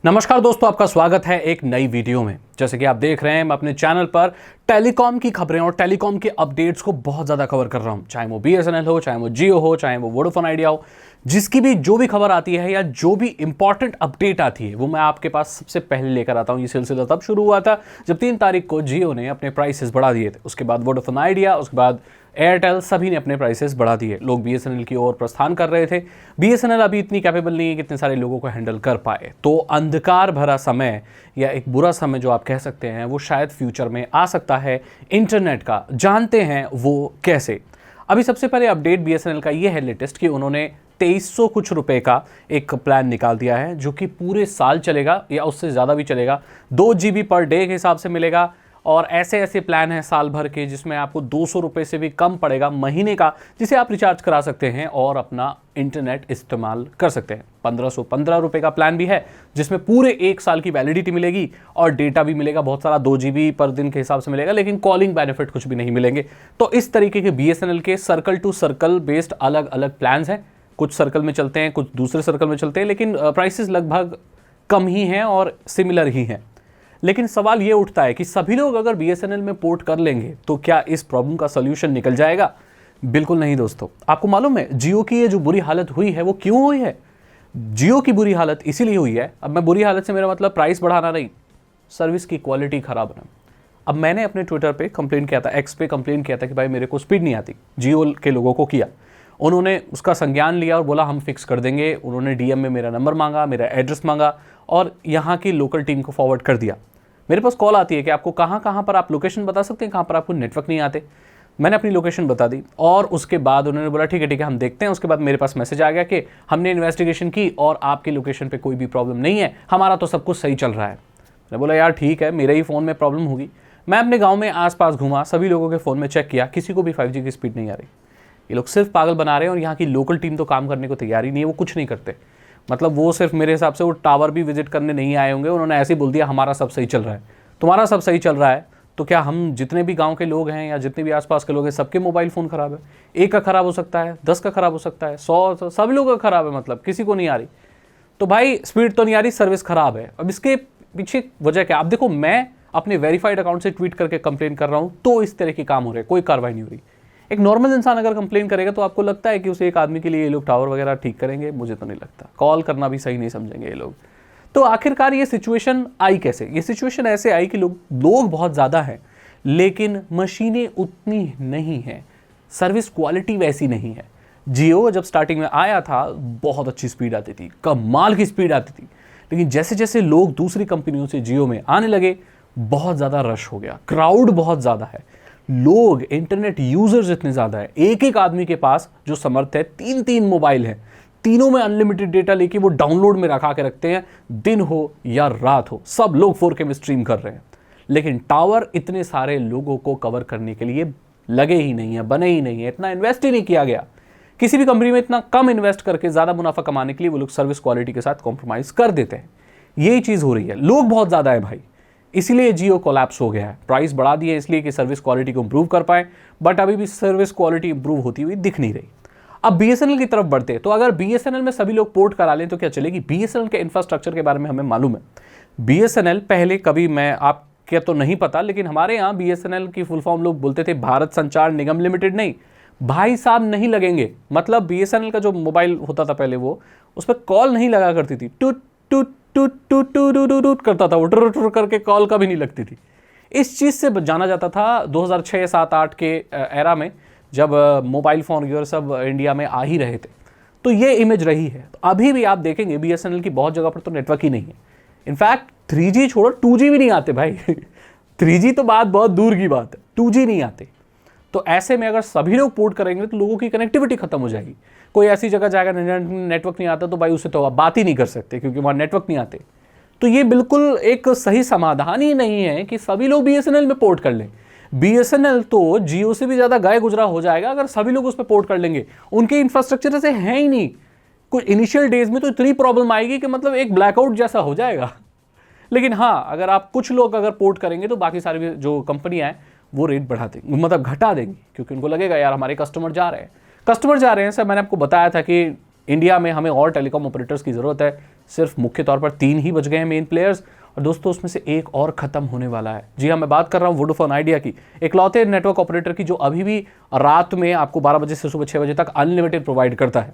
नमस्कार दोस्तों, आपका स्वागत है एक नई वीडियो में। जैसे कि आप देख रहे हैं, मैं अपने चैनल पर टेलीकॉम की खबरें और टेलीकॉम के अपडेट्स को बहुत ज़्यादा कवर कर रहा हूं। चाहे वो बीएसएनएल हो, चाहे वो जियो हो, चाहे वो वोडाफोन आइडिया हो, जिसकी भी जो भी खबर आती है या जो भी इंपॉर्टेंट अपडेट आती है वो मैं आपके पास सबसे पहले लेकर आता हूं। ये सिलसिला तब शुरू हुआ था जब 3 तारीख को जियो ने अपने प्राइसेस बढ़ा दिए थे। उसके बाद वोडाफोन आइडिया, उसके बाद एयरटेल, सभी ने अपने प्राइसेस बढ़ा दिए। लोग बीएसएनएल की ओर प्रस्थान कर रहे थे। बीएसएनएल अभी इतनी कैपेबल नहीं है कि इतने सारे लोगों को हैंडल कर पाए। तो अंधकार भरा समय या एक बुरा समय जो आप कह सकते हैं वो शायद फ्यूचर में आ सकता है इंटरनेट का। जानते हैं वो कैसे। अभी सबसे पहले अपडेट बीएसएनएल का ये है लेटेस्ट कि उन्होंने 2300 कुछ रुपए का एक प्लान निकाल दिया है जो कि पूरे साल चलेगा या उससे ज़्यादा भी चलेगा। 2 GB पर डे के हिसाब से मिलेगा। और ऐसे ऐसे प्लान हैं साल भर के जिसमें आपको 200 रुपये से भी कम पड़ेगा महीने का, जिसे आप रिचार्ज करा सकते हैं और अपना इंटरनेट इस्तेमाल कर सकते हैं। 1515 रुपये का प्लान भी है जिसमें पूरे 1 साल की वैलिडिटी मिलेगी और डेटा भी मिलेगा बहुत सारा, 2 GB पर दिन के हिसाब से मिलेगा, लेकिन कॉलिंग बेनिफिट कुछ भी नहीं मिलेंगे। तो इस तरीके के बीएसएनएल के सर्कल टू सर्कल बेस्ड अलग अलग प्लान्स हैं। कुछ सर्कल में चलते हैं, कुछ दूसरे सर्कल में चलते हैं, लेकिन प्राइसेस लगभग कम ही हैं और सिमिलर ही हैं। लेकिन सवाल ये उठता है कि सभी लोग अगर बीएसएनएल में पोर्ट कर लेंगे तो क्या इस प्रॉब्लम का सॉल्यूशन निकल जाएगा? बिल्कुल नहीं दोस्तों। आपको मालूम है जियो की ये जो बुरी हालत हुई है वो क्यों हुई है? जियो की बुरी हालत इसीलिए हुई है। अब मैं बुरी हालत से मेरा मतलब प्राइस बढ़ाना नहीं, सर्विस की क्वालिटी खराब है। अब मैंने अपने ट्विटर पे कंप्लेन किया था, एक्स पे कंप्लेन किया था कि भाई मेरे को स्पीड नहीं आती। जियो के लोगों को किया, उन्होंने उसका संज्ञान लिया और बोला हम फिक्स कर देंगे। उन्होंने डीएम में मेरा नंबर मांगा, मेरा एड्रेस मांगा और यहाँ की लोकल टीम को फॉरवर्ड कर दिया। मेरे पास कॉल आती है कि आपको कहाँ पर आप लोकेशन बता सकते हैं, कहाँ पर आपको नेटवर्क नहीं आते। मैंने अपनी लोकेशन बता दी और उसके बाद उन्होंने बोला ठीक है हम देखते हैं। उसके बाद मेरे पास मैसेज आ गया कि हमने इन्वेस्टिगेशन की और आपकी लोकेशन पे कोई भी प्रॉब्लम नहीं है, हमारा तो सब कुछ सही चल रहा है। मैंने बोला यार ठीक है, मेरे ही फ़ोन में प्रॉब्लम होगी। मैं अपने गाँव में आसपास घूमा, सभी लोगों के फ़ोन में चेक किया, किसी को भी 5G की स्पीड नहीं आ रही। ये लोग सिर्फ पागल बना रहे हैं और यहाँ की लोकल टीम तो काम करने को तैयार ही नहीं है। वो कुछ नहीं करते, मतलब वो सिर्फ मेरे हिसाब से वो टावर भी विजिट करने नहीं आए होंगे। उन्होंने ऐसे ही बोल दिया हमारा सब सही चल रहा है। तुम्हारा सब सही चल रहा है तो क्या हम जितने भी गांव के लोग हैं या जितने भी आसपास के लोग हैं सबके मोबाइल फ़ोन खराब है? एक का खराब हो सकता है, 10 का खराब हो सकता है, 100, सब लोगों का खराब है, मतलब किसी को नहीं आ रही। तो भाई स्पीड तो नहीं आ रही, सर्विस खराब है। अब इसके पीछे वजह क्या? अब देखो, मैं अपने वेरीफाइड अकाउंट से ट्वीट करके कंप्लेन कर रहा हूँ तो इस तरह के काम हो रहे हैं, कोई कार्रवाई नहीं हो रही। एक नॉर्मल इंसान अगर कंप्लेन करेगा तो आपको लगता है कि उसे एक आदमी के लिए ये लोग टावर वगैरह ठीक करेंगे? मुझे तो नहीं लगता। कॉल करना भी सही नहीं समझेंगे ये लोग। तो आखिरकार ये सिचुएशन आई कैसे? ये सिचुएशन ऐसे आई कि लोग बहुत ज़्यादा हैं लेकिन मशीनें उतनी नहीं हैं, सर्विस क्वालिटी वैसी नहीं है। जियो जब स्टार्टिंग में आया था बहुत अच्छी स्पीड आती थी, कमाल की स्पीड आती थी, लेकिन जैसे जैसे लोग दूसरी कंपनियों से जियो में आने लगे बहुत ज़्यादा रश हो गया, क्राउड बहुत ज़्यादा है, लोग इंटरनेट यूजर्स इतने ज़्यादा है। एक एक आदमी के पास जो समर्थ है 3 मोबाइल हैं, तीनों में अनलिमिटेड डेटा लेके वो डाउनलोड में रखा के रखते हैं, दिन हो या रात हो सब लोग 4K में स्ट्रीम कर रहे हैं। लेकिन टावर इतने सारे लोगों को कवर करने के लिए लगे ही नहीं है, बने ही नहीं है, इतना इन्वेस्ट ही नहीं किया गया। किसी भी कंपनी में इतना कम इन्वेस्ट करके ज़्यादा मुनाफा कमाने के लिए वो लोग सर्विस क्वालिटी के साथ कॉम्प्रोमाइज़ कर देते हैं। यही चीज़ हो रही है, लोग बहुत ज़्यादा है भाई, इसीलिए जियो कोलैप्स हो गया है। प्राइस बढ़ा दिए इसलिए कि सर्विस क्वालिटी को इंप्रूव कर पाए, बट अभी भी सर्विस क्वालिटी इंप्रूव होती हुई दिख नहीं रही। अब बीएसएनएल की तरफ बढ़ते हैं, तो अगर बीएसएनएल में सभी लोग पोर्ट करा लें तो क्या चलेगी? बीएसएनएल के इंफ्रास्ट्रक्चर के बारे में हमें मालूम है। बीएसएनएल पहले कभी, मैं आप क्या तो नहीं पता, लेकिन हमारे यहाँ बीएसएनएल की फुल फॉर्म लोग बोलते थे भारत संचार निगम लिमिटेड। नहीं भाई साहब, नहीं लगेंगे। मतलब बीएसएनएल का जो मोबाइल होता था पहले, वो उस पर कॉल नहीं लगा करती थी, टूट टूट टूट टूट टूट टूट करता था वो, टुर टुर करके कॉल कभी नहीं लगती थी। इस चीज़ से जाना जाता था 2006, 7, 8 के एरा में, जब मोबाइल फ़ोन ये सब इंडिया में आ ही रहे थे। तो ये इमेज रही है। तो अभी भी आप देखेंगे बीएसएनएल की बहुत जगह पर तो नेटवर्क ही नहीं है। इनफैक्ट 3G छोड़ो, 2G भी नहीं आते भाई 3G तो बात बहुत दूर की बात है, 2G नहीं आते। तो ऐसे में अगर सभी लोग पोर्ट करेंगे तो लोगों की कनेक्टिविटी खत्म हो जाएगी। कोई ऐसी जगह जाएगा नेटवर्क नहीं आता तो भाई उससे तो आप बात ही नहीं कर सकते क्योंकि वहाँ नेटवर्क नहीं आते। तो ये बिल्कुल एक सही समाधान ही नहीं है कि सभी लोग बीएसएनएल में पोर्ट कर लें। बीएसएनएल तो जियो से भी ज़्यादा गाय गुजरा हो जाएगा अगर सभी लोग उस पर पोर्ट कर लेंगे। उनके इंफ्रास्ट्रक्चर ऐसे हैं ही नहीं। कुछ इनिशियल डेज में तो इतनी प्रॉब्लम आएगी कि मतलब एक ब्लैकआउट जैसा हो जाएगा। लेकिन हाँ, अगर आप कुछ लोग अगर पोर्ट करेंगे तो बाकी सारी जो कंपनियां हैं वो रेट बढ़ा देंगी, मतलब घटा देंगी, क्योंकि उनको लगेगा यार हमारे कस्टमर जा रहे हैं। सर मैंने आपको बताया था कि इंडिया में हमें और टेलीकॉम ऑपरेटर्स की ज़रूरत है। सिर्फ मुख्य तौर पर 3 ही बच गए हैं मेन प्लेयर्स, और दोस्तों उसमें से एक और खत्म होने वाला है। जी हाँ, मैं बात कर रहा हूँ वोडाफोन आइडिया की, इकलौते नेटवर्क ऑपरेटर की जो अभी भी रात में आपको 12 बजे से सुबह 6 बजे तक अनलिमिटेड प्रोवाइड करता है।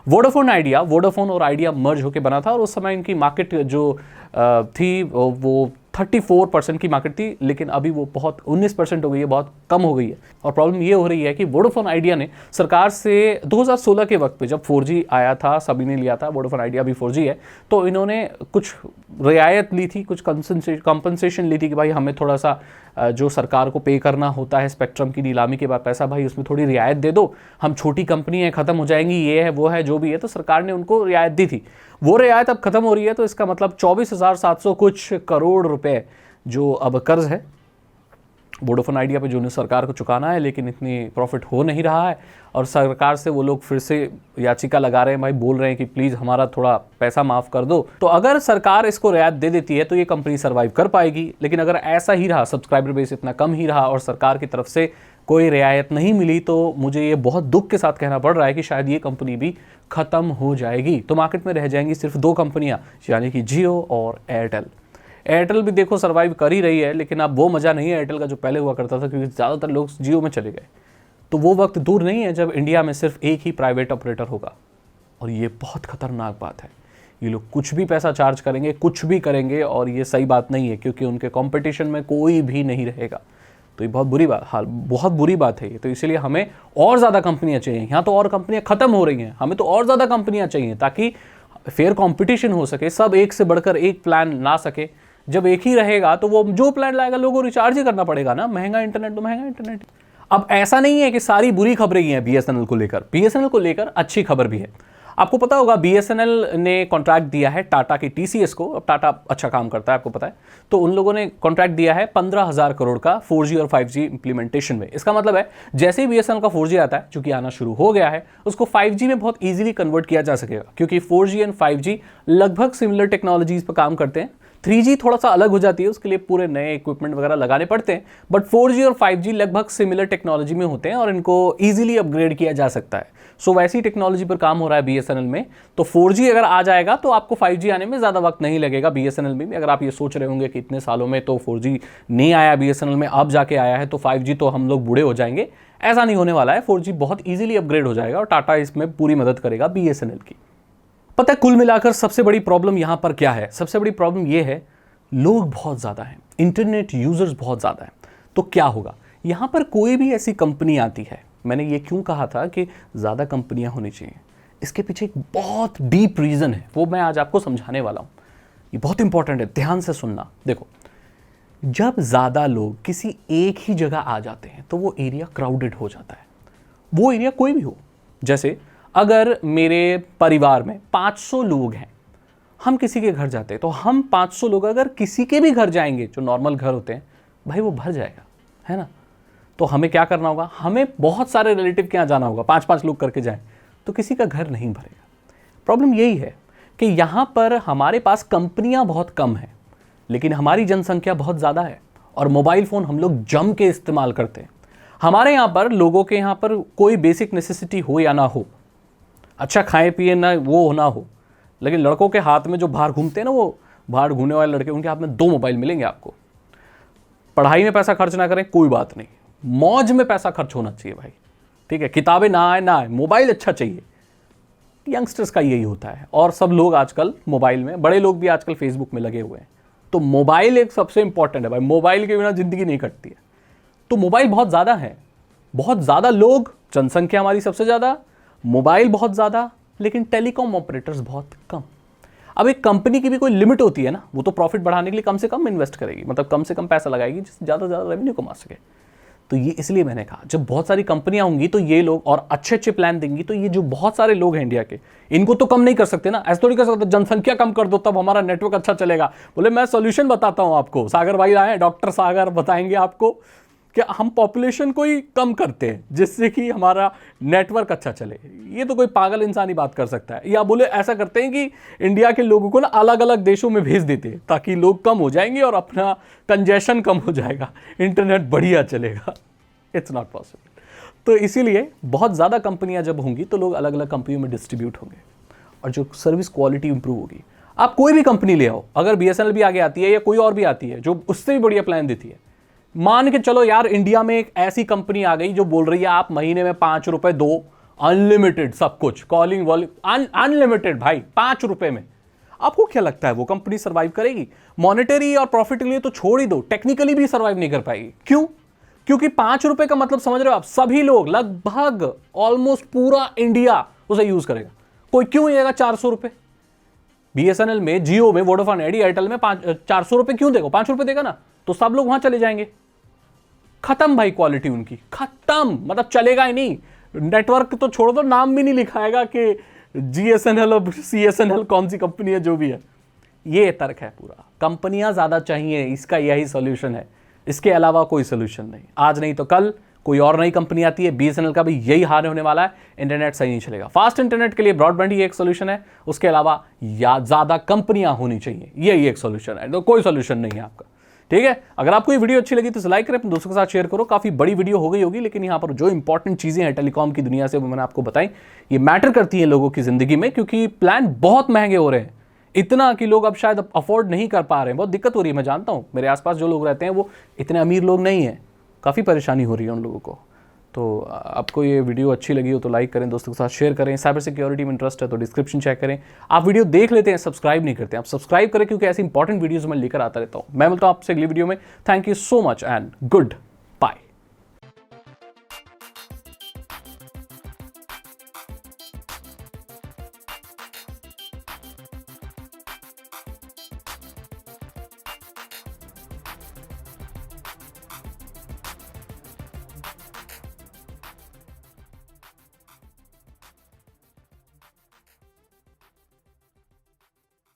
वोडाफोन आइडिया, वोडाफोन और आइडिया मर्ज होकर बना था, और उस समय इनकी मार्केट जो थी वो 34% की मार्केट थी, लेकिन अभी वो बहुत 19% हो गई है, बहुत कम हो गई है। और प्रॉब्लम ये हो रही है कि वोडाफोन आइडिया ने सरकार से 2016 के वक्त पे जब 4G आया था, सभी ने लिया था, वोडाफोन आइडिया भी 4G है, तो इन्होंने कुछ रियायत ली थी, कुछ कंपनसेशन ली थी कि भाई हमें थोड़ा सा जो सरकार को पे करना होता है स्पेक्ट्रम की नीलामी के बाद पैसा, भाई उसमें थोड़ी रियायत दे दो, हम छोटी कंपनी है, खत्म हो जाएंगी, ये है वो है जो भी है, तो सरकार ने उनको रियायत दी थी। वो रियायत अब खत्म हो रही है, तो इसका मतलब 24,700 कुछ करोड़ रुपए जो अब कर्ज है वोडाफोन आइडिया पे जो उन्हें सरकार को चुकाना है, लेकिन इतनी प्रॉफिट हो नहीं रहा है, और सरकार से वो लोग फिर से याचिका लगा रहे हैं, भाई बोल रहे हैं कि प्लीज़ हमारा थोड़ा पैसा माफ़ कर दो। तो अगर सरकार इसको रियायत दे देती है तो ये कंपनी सर्वाइव कर पाएगी, लेकिन अगर ऐसा ही रहा, सब्सक्राइबर बेस इतना कम ही रहा और सरकार की तरफ से कोई रियायत नहीं मिली, तो मुझे ये बहुत दुख के साथ कहना पड़ रहा है कि शायद ये कंपनी भी ख़त्म हो जाएगी। तो मार्केट में रह जाएंगी सिर्फ 2 कंपनियाँ, यानी कि जियो और एयरटेल। एयरटेल भी देखो सर्वाइव कर ही रही है, लेकिन अब वो मज़ा नहीं है एयरटेल का जो पहले हुआ करता था, क्योंकि ज़्यादातर लोग जियो में चले गए। तो वो वक्त दूर नहीं है जब इंडिया में सिर्फ एक ही प्राइवेट ऑपरेटर होगा, और ये बहुत खतरनाक बात है। ये लोग कुछ भी पैसा चार्ज करेंगे, कुछ भी करेंगे, और ये सही बात नहीं है, क्योंकि उनके कंपटीशन में कोई भी नहीं रहेगा। तो ये बहुत बुरी बात, बहुत बुरी बात है ये। तो इसीलिए हमें और ज़्यादा कंपनियाँ चाहिए। यहाँ तो और कंपनियाँ ख़त्म हो रही हैं, हमें तो और ज़्यादा कंपनियाँ चाहिए, ताकि फेयर कंपटीशन हो सके, सब एक से बढ़कर एक प्लान ला सके। जब एक ही रहेगा तो वो जो प्लान लाएगा लोगों को रिचार्ज ही करना पड़ेगा ना, महंगा इंटरनेट तो महंगा इंटरनेट। अब ऐसा नहीं है कि सारी बुरी खबरें ही हैं बीएसएनएल को लेकर, बीएसएनएल को लेकर अच्छी खबर भी है। आपको पता होगा बीएसएनएल ने कॉन्ट्रैक्ट दिया है टाटा की टीसीएस को। अब टाटा अच्छा काम करता है, आपको पता है, तो उन लोगों ने कॉन्ट्रैक्ट दिया है 15,000 करोड़ का 4G और 5G इंप्लीमेंटेशन में। इसका मतलब है जैसे ही बीएसएनएल का 4G आता है, चूंकि आना शुरू हो गया है, उसको 5G में बहुत ईजिली कन्वर्ट किया जा सकेगा, क्योंकि 4G एंड 5G लगभग सिमिलर टेक्नोलॉजीज पर काम करते हैं। 3G थोड़ा सा अलग हो जाती है, उसके लिए पूरे नए इक्विपमेंट वगैरह लगाने पड़ते हैं, बट 4G और 5G लगभग सिमिलर टेक्नोलॉजी में होते हैं और इनको इजीली अपग्रेड किया जा सकता है। सो वैसी टेक्नोलॉजी पर काम हो रहा है बीएसएनएल में। तो 4G अगर आ जाएगा तो आपको 5G आने में ज़्यादा वक्त नहीं लगेगा बीएसएनएल में भी। अगर आप ये सोच रहे होंगे कि इतने सालों में तो 4G नहीं आया बीएसएनएल में, अब जाके आया है तो 5G तो हम लोग बूढ़े हो जाएंगे, ऐसा नहीं होने वाला है। 4G बहुत ईजिली अपग्रेड हो जाएगा और टाटा इसमें पूरी मदद करेगा बीएसएनएल की। पता है कुल मिलाकर सबसे बड़ी प्रॉब्लम यहाँ पर क्या है? सबसे बड़ी प्रॉब्लम ये है, लोग बहुत ज़्यादा हैं, इंटरनेट यूजर्स बहुत ज़्यादा हैं। तो क्या होगा, यहाँ पर कोई भी ऐसी कंपनी आती है, मैंने ये क्यों कहा था कि ज़्यादा कंपनियाँ होनी चाहिए, इसके पीछे एक बहुत डीप रीज़न है, वो मैं आज आपको समझाने वाला हूँ। ये बहुत इंपॉर्टेंट है, ध्यान से सुनना। देखो, जब ज़्यादा लोग किसी एक ही जगह आ जाते हैं तो वो एरिया क्राउडेड हो जाता है। वो एरिया कोई भी हो, जैसे अगर मेरे परिवार में 500 लोग हैं, हम किसी के घर जाते हैं तो हम 500 लोग अगर किसी के भी घर जाएंगे, जो नॉर्मल घर होते हैं, भाई वो भर जाएगा, है ना। तो हमें क्या करना होगा, हमें बहुत सारे रिलेटिव के यहाँ जाना होगा, 5-5 लोग करके जाएं तो किसी का घर नहीं भरेगा। प्रॉब्लम यही है कि यहाँ पर हमारे पास कंपनियाँ बहुत कम हैं, लेकिन हमारी जनसंख्या बहुत ज़्यादा है और मोबाइल फ़ोन हम लोग जम के इस्तेमाल करते हैं। हमारे यहाँ पर लोगों के यहाँ पर कोई बेसिक नेसेसिटी हो या ना हो, अच्छा खाएं पिए ना वो ना हो, लेकिन लड़कों के हाथ में जो बाहर घूमते हैं ना, वो बाहर घूमने वाले लड़के, उनके हाथ में 2 मोबाइल मिलेंगे आपको। पढ़ाई में पैसा खर्च ना करें कोई बात नहीं, मौज में पैसा खर्च होना चाहिए भाई, ठीक है। किताबें ना आए, मोबाइल अच्छा चाहिए। यंगस्टर्स का यही होता है, और सब लोग आजकल मोबाइल में, बड़े लोग भी आजकल फेसबुक में लगे हुए हैं। तो मोबाइल एक सबसे इंपॉर्टेंट है भाई, मोबाइल के बिना ज़िंदगी नहीं कटती है। तो मोबाइल बहुत ज़्यादा है, बहुत ज़्यादा लोग, जनसंख्या हमारी सबसे ज़्यादा, मोबाइल बहुत ज़्यादा, लेकिन टेलीकॉम ऑपरेटर्स बहुत कम। अब एक कंपनी की भी कोई लिमिट होती है ना, वो तो प्रॉफिट बढ़ाने के लिए कम से कम इन्वेस्ट करेगी, मतलब कम से कम पैसा लगाएगी जिससे ज़्यादा से ज़्यादा रेवेन्यू कमा सके। तो ये इसलिए मैंने कहा, जब बहुत सारी कंपनियां होंगी तो ये लोग, और अच्छे अच्छे प्लान देंगी, तो ये जो बहुत सारे लोग हैं इंडिया के, इनको तो कम नहीं कर सकते ना, ऐसा थोड़ी कर सकते जनसंख्या कम कर दो तब हमारा नेटवर्क अच्छा चलेगा। बोले मैं सोल्यूशन बताता हूं आपको, सागर भाई आए, डॉक्टर सागर बताएंगे आपको कि हम पॉपुलेशन को ही कम करते हैं जिससे कि हमारा नेटवर्क अच्छा चले। ये तो कोई पागल इंसान ही बात कर सकता है। या बोले ऐसा करते हैं कि इंडिया के लोगों को ना अलग अलग देशों में भेज देते हैं ताकि लोग कम हो जाएंगे और अपना कंजेशन कम हो जाएगा, इंटरनेट बढ़िया चलेगा। It's not possible. तो इसीलिए बहुत ज़्यादा कंपनियां जब होंगी तो लोग अलग अलग कंपनियों में डिस्ट्रीब्यूट होंगे और जो सर्विस क्वालिटी इंप्रूव होगी। आप कोई भी कंपनी ले आओ, अगर बीएसएनएल भी आगे आती है या कोई और भी आती है जो उससे भी बढ़िया प्लान देती है, मान के चलो यार इंडिया में एक ऐसी कंपनी आ गई जो बोल रही है आप महीने में 5 रुपए दो, अनलिमिटेड सब कुछ, कॉलिंग वॉलिंग अनलिमिटेड भाई, 5 रुपए में। आपको क्या लगता है वो कंपनी सर्वाइव करेगी? मॉनेटरी और प्रॉफिट के लिए तो छोड़ ही दो, टेक्निकली भी सर्वाइव नहीं कर पाएगी। क्यों? क्योंकि 5 रुपए का मतलब समझ रहे हो आप, सभी लोग लगभग ऑलमोस्ट पूरा इंडिया उसे यूज करेगा। कोई क्यों देगा 400 रुपए? बीएसएनएल में, जियो में, वोडाफोन आइडिया, एयरटेल में 400 रुपए क्यों देगा? 5 रुपए देगा ना, तो सब लोग वहां चले जाएंगे। खत्म भाई, क्वालिटी उनकी खत्म, मतलब चलेगा ही नहीं। नेटवर्क तो छोड़ दो, नाम भी नहीं लिखाएगा कि जीएसएनएल और सीएसएनएल कौन सी कंपनी है, जो भी है। ये तर्क है पूरा, कंपनियां ज्यादा चाहिए, इसका यही सॉल्यूशन है, इसके अलावा कोई सॉल्यूशन नहीं। आज नहीं तो कल कोई और नई कंपनी आती है, बीएसएनएल का भी यही हाल होने वाला है, इंटरनेट सही नहीं चलेगा। फास्ट इंटरनेट के लिए ब्रॉडबैंड ही एक सॉल्यूशन है, उसके अलावा या ज्यादा कंपनियां होनी चाहिए, यही एक सॉल्यूशन है, तो कोई सॉल्यूशन नहीं है आपका। ठीक है, अगर आपको ये वीडियो अच्छी लगी तो लाइक करें, अपने दोस्तों के साथ शेयर करो। काफी बड़ी वीडियो हो गई होगी, लेकिन यहाँ पर जो इंपॉर्टेंट चीजें हैं टेलीकॉम की दुनिया से वो मैंने आपको बताई, ये मैटर करती है लोगों की जिंदगी में, क्योंकि प्लान बहुत महंगे हो रहे हैं, इतना कि लोग अब शायद अफोर्ड नहीं कर पा रहे हैं। बहुत दिक्कत हो रही है, मैं जानता हूँ मेरे आसपास जो लोग रहते हैं वो इतने अमीर लोग नहीं हैं, काफ़ी परेशानी हो रही है उन लोगों को। तो आपको ये वीडियो अच्छी लगी हो तो लाइक करें, दोस्तों के साथ शेयर करें। साइबर सिक्योरिटी में इंटरेस्ट है तो डिस्क्रिप्शन चेक करें। आप वीडियो देख लेते हैं, सब्सक्राइब नहीं करते, आप सब्सक्राइब करें, क्योंकि ऐसी इंपॉर्टेंट वीडियोस मैं लेकर आता रहता हूँ। मैं मिलता हूँ आपसे अगली वीडियो में। Thank you so much and good